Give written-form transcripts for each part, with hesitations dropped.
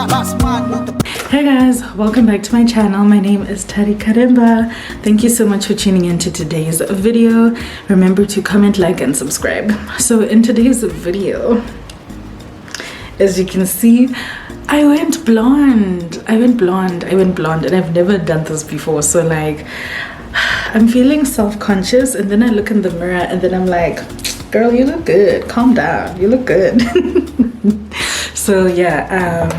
Hey guys, welcome back to my channel. My name is TARI KAREMBA. Thank you so much for tuning into today's video. Remember to comment, like, and subscribe. So in today's video, as you can see, I went blonde, and I've never done this before. So like, I'm feeling self-conscious, and then I look in the mirror and then I'm like, girl, you look good, calm down, you look good. So yeah,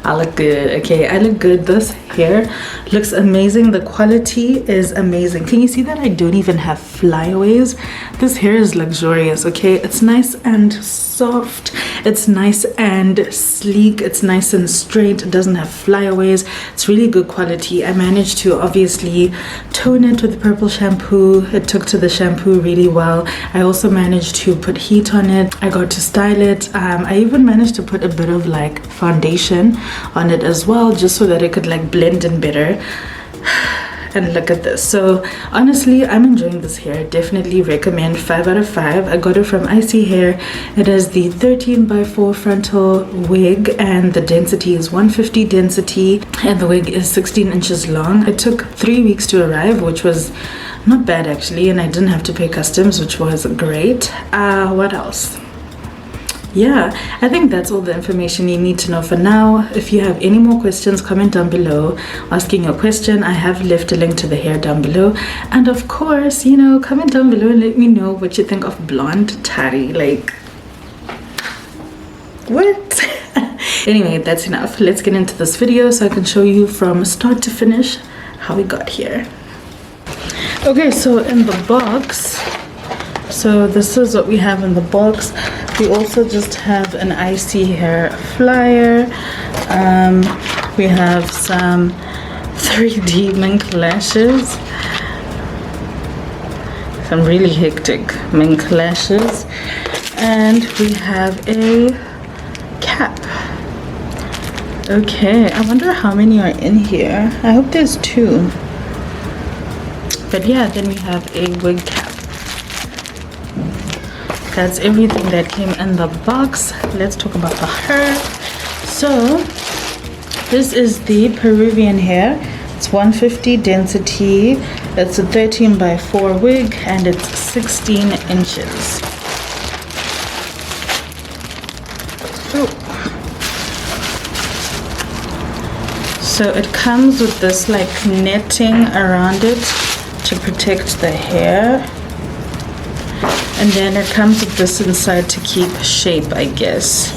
I look good. Okay, I look good. This hair looks amazing. The quality is amazing. Can you see that I don't even have flyaways? This hair is luxurious. Okay, it's nice and soft, it's nice and sleek, it's nice and straight, it doesn't have flyaways. It's really good quality. I managed to obviously tone it with purple shampoo. It took to the shampoo really well. I also managed to put heat on it. I got to style it. I even managed to put a bit of like foundation on it as well, just so that it could like blend in better. And look at this. So honestly, I'm enjoying this hair. Definitely recommend. 5 out of 5. I got it from ISEE Hair. It is the 13x4 frontal wig, and the density is 150 density, and the wig is 16 inches long. It took 3 weeks to arrive, which was not bad actually, and I didn't have to pay customs, which was great. What else? Yeah, I think that's all the information you need to know for now. If you have any more questions, comment down below asking your question. I have left a link to the hair down below, and of course, you know, comment down below and let me know what you think of blonde Tari. Like, what? Anyway, that's enough. Let's get into this video so I can show you from start to finish how we got here. Okay, so in the box, so this is what we have in the box. We also just have an ISEE Hair flyer. We have some 3D mink lashes, some really hectic mink lashes, and we have a cap. Okay, I wonder how many are in here. I hope there's 2. But yeah, then we have a wig cap. That's everything that came in the box. Let's talk about the hair. So this is the Peruvian hair. It's 150 density. It's a 13x4 wig, and it's 16 inches. So it comes with this like netting around it to protect the hair. And then it comes with this inside to keep shape, I guess.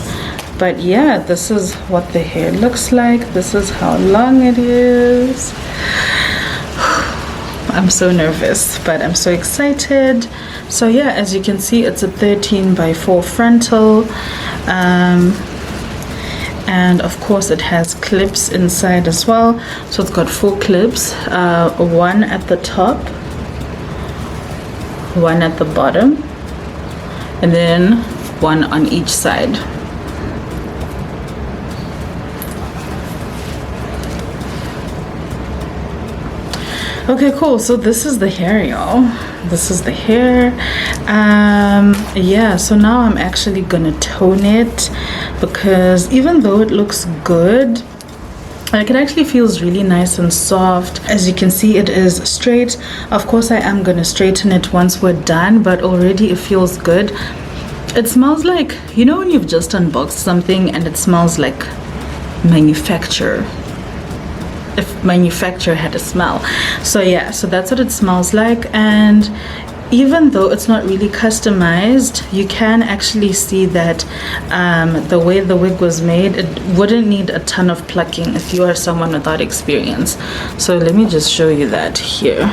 But yeah, this is what the hair looks like. This is how long it is. I'm so nervous, but I'm so excited. So yeah, as you can see, it's a 13x4 frontal. And of course it has clips inside as well. So it's got 4 clips, 1 at the top, 1 at the bottom, and then 1 on each side. Okay, cool. So this is the hair, y'all. This is the hair. Yeah, so now I'm actually gonna tone it, because even though it looks good, like, it actually feels really nice and soft. As you can see, it is straight. Of course, I am gonna straighten it once we're done, but already it feels good. It smells like, you know, when you've just unboxed something and it smells like manufacturer. If manufacturer had a smell. So yeah, so that's what it smells like. And even though it's not really customized, you can actually see that the way the wig was made, it wouldn't need a ton of plucking if you are someone without experience. So let me just show you that here.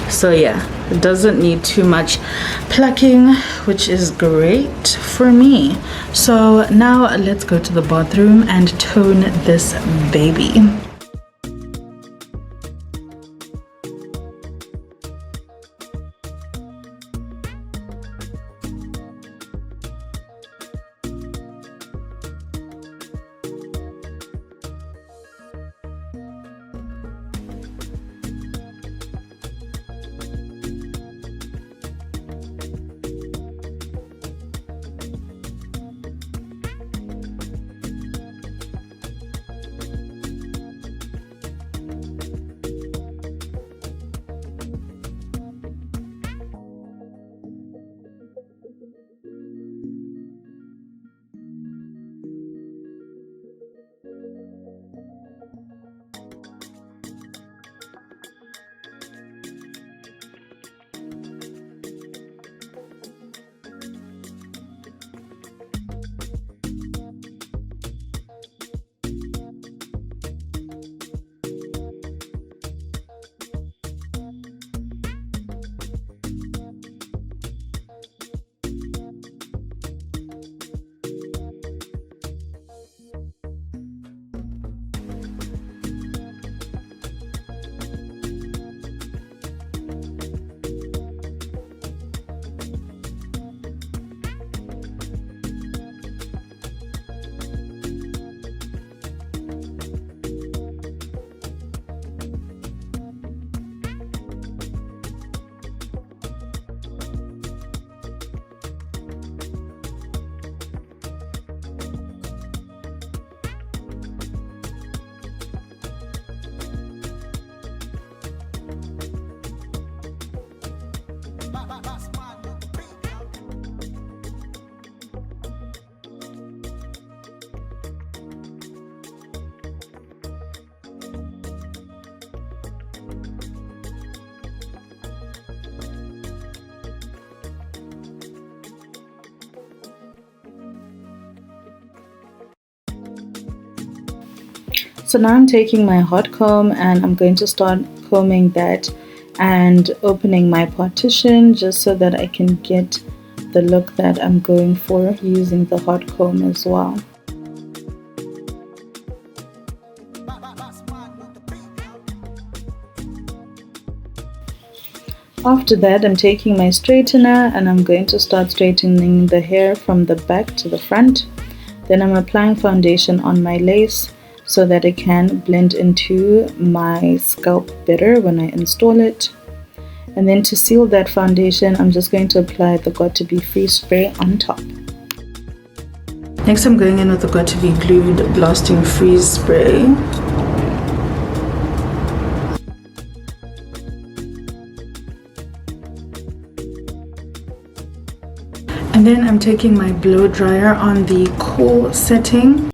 So yeah, it doesn't need too much plucking, which is great for me. So now let's go to the bathroom and tone this baby. So now I'm taking my hot comb and I'm going to start combing that and opening my partition just so that I can get the look that I'm going for using the hot comb as well. After that, I'm taking my straightener and I'm going to start straightening the hair from the back to the front. Then I'm applying foundation on my lace so that it can blend into my scalp better when I install it. And then to seal that foundation, I'm just going to apply the Got to Be Freeze spray on top. Next, I'm going in with the Got to Be Glued Lasting Freeze spray. And then I'm taking my blow dryer on the cool setting.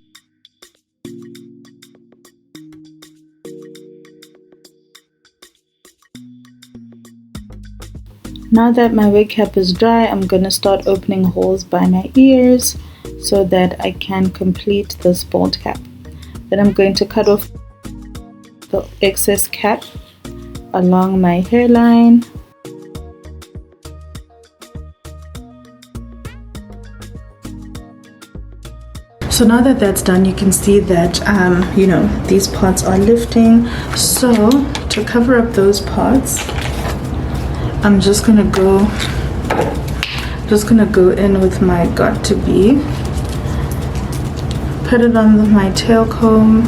Now that my wig cap is dry, I'm going to start opening holes by my ears so that I can complete this bald cap. Then I'm going to cut off the excess cap along my hairline. So now that that's done, you can see that, you know, these parts are lifting. So to cover up those parts, I'm just gonna go in with my Got to Be, put it on my tail comb,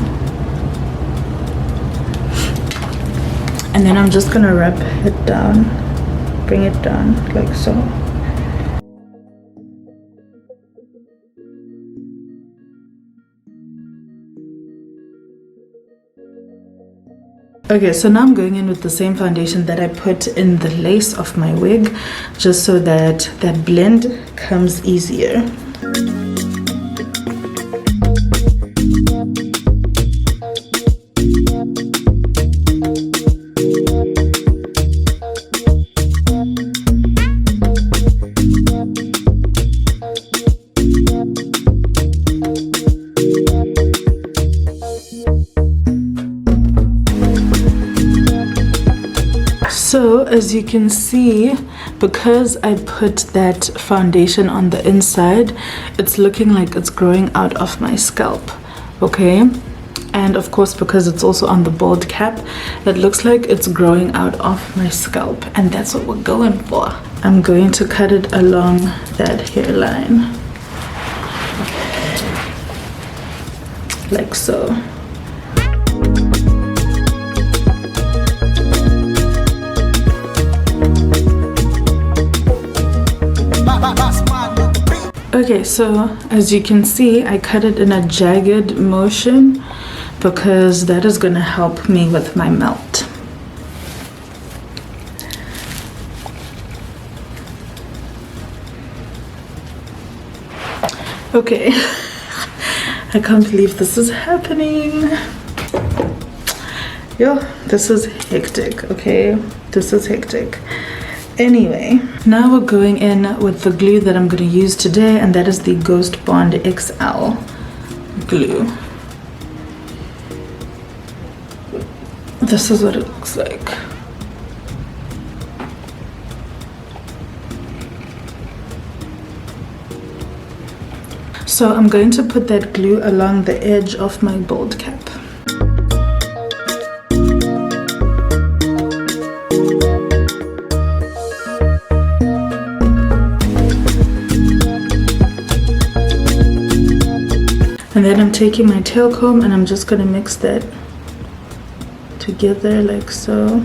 and then I'm just gonna wrap it down, bring it down like so. Okay, so now I'm going in with the same foundation that I put in the lace of my wig, just so that that blend comes easier. So as you can see, because I put that foundation on the inside, it's looking like it's growing out of my scalp, okay? And of course, because it's also on the bald cap, it looks like it's growing out of my scalp, and that's what we're going for. I'm going to cut it along that hairline, like so. Okay, so as you can see, I cut it in a jagged motion because that is going to help me with my melt. Okay, I can't believe this is happening. Yo, this is hectic, okay? This is hectic. Anyway, now we're going in with the glue that I'm going to use today, and that is the Ghost Bond XL glue. This is what it looks like. So I'm going to put that glue along the edge of my bald cap. And then I'm taking my tail comb and I'm just going to mix that together like so.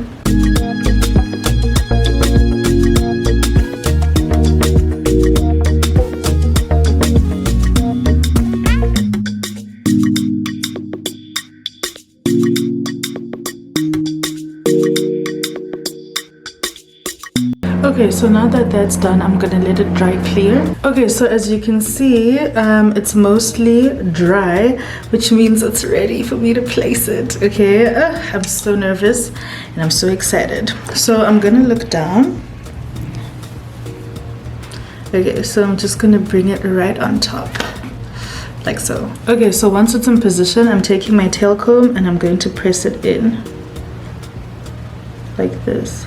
Okay, so now that that's done, I'm gonna let it dry clear. Okay, so as you can see, it's mostly dry, which means it's ready for me to place it. Okay, I'm so nervous and I'm so excited. So I'm gonna look down. Okay, so I'm just gonna bring it right on top. like so. Okay, so once it's in position, I'm taking my tail comb and I'm going to press it in like this.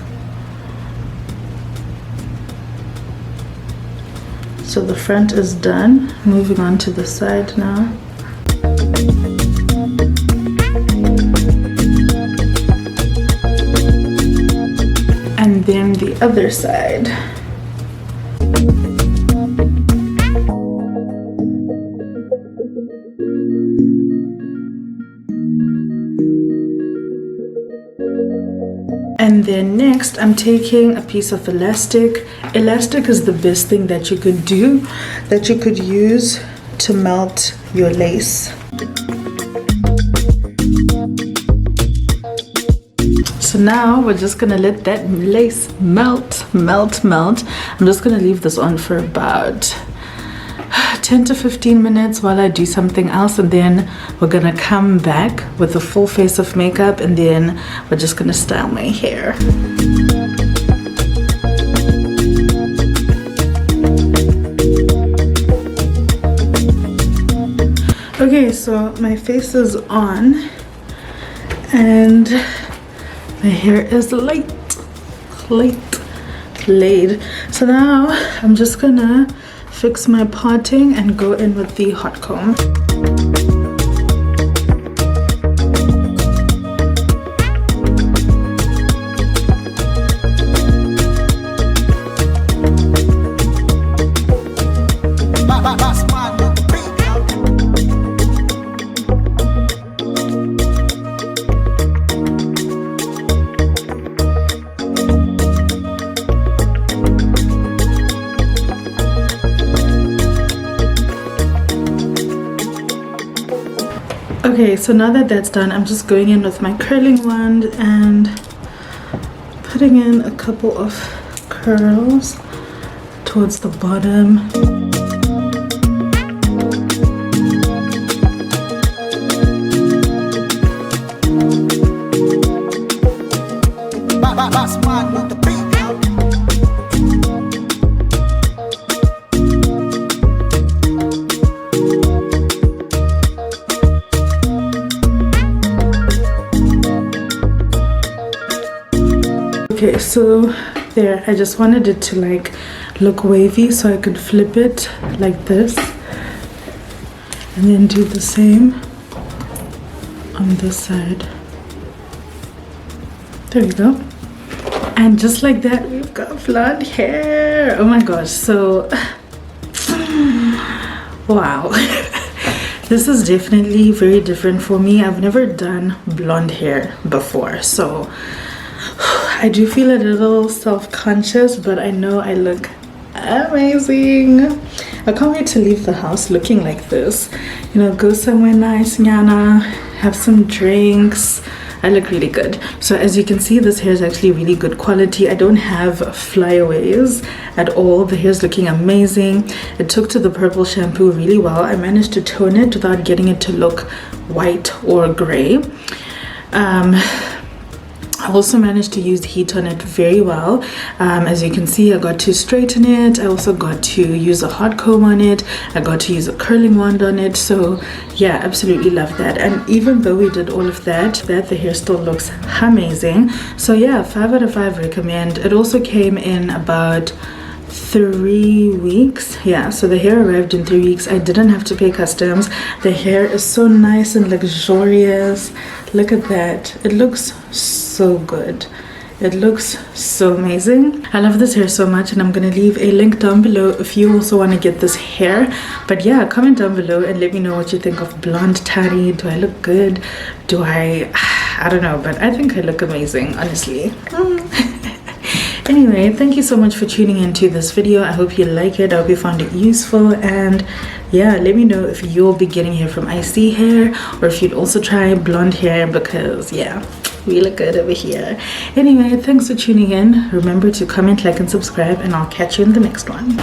So the front is done. Moving on to the side now. And then the other side. And then next, I'm taking a piece of elastic. Elastic is the best thing that you could do, that you could use to melt your lace. So now we're just gonna let that lace melt. I'm just gonna leave this on for about 10 to 15 minutes while I do something else, and then we're gonna come back with a full face of makeup, and then we're just gonna style my hair. Okay, so my face is on and my hair is laid. So now I'm just gonna fix my parting and go in with the hot comb. Okay, so now that that's done, I'm just going in with my curling wand and putting in a couple of curls towards the bottom. Okay, so there, I just wanted it to like look wavy, so I could flip it like this and then do the same on this side. There we go. And just like that, we've got blonde hair. Oh my gosh, so wow. This is definitely very different for me. I've never done blonde hair before, so I do feel a little self-conscious, but I know I look amazing. I can't wait to leave the house looking like this. You know, go somewhere nice, nyana, have some drinks. I look really good. So as you can see, this hair is actually really good quality. I don't have flyaways at all. The hair is looking amazing. It took to the purple shampoo really well. I managed to tone it without getting it to look white or gray. I also managed to use heat on it very well. As you can see, I got to straighten it. I also got to use a hot comb on it. I got to use a curling wand on it. So yeah, absolutely love that. And even though we did all of that, the hair still looks amazing. So yeah, 5 out of 5 recommend. It also came in about 3 weeks. Yeah, so the hair arrived in 3 weeks. I didn't have to pay customs. The hair is so nice and luxurious. Look at that. It looks so good. It looks so amazing. I love this hair so much, and I'm gonna leave a link down below if you also want to get this hair. But yeah, comment down below and let me know what you think of blonde Tari. Do I look good? Do I don't know, but I think I look amazing, honestly. Anyway, thank you so much for tuning into this video. I hope you like it. I hope you found it useful, and yeah, let me know if you'll be getting hair from ISEE hair, or if you'd also try blonde hair, because yeah, we look good over here. Anyway, thanks for tuning in. Remember to comment, like, and subscribe, and I'll catch you in the next one.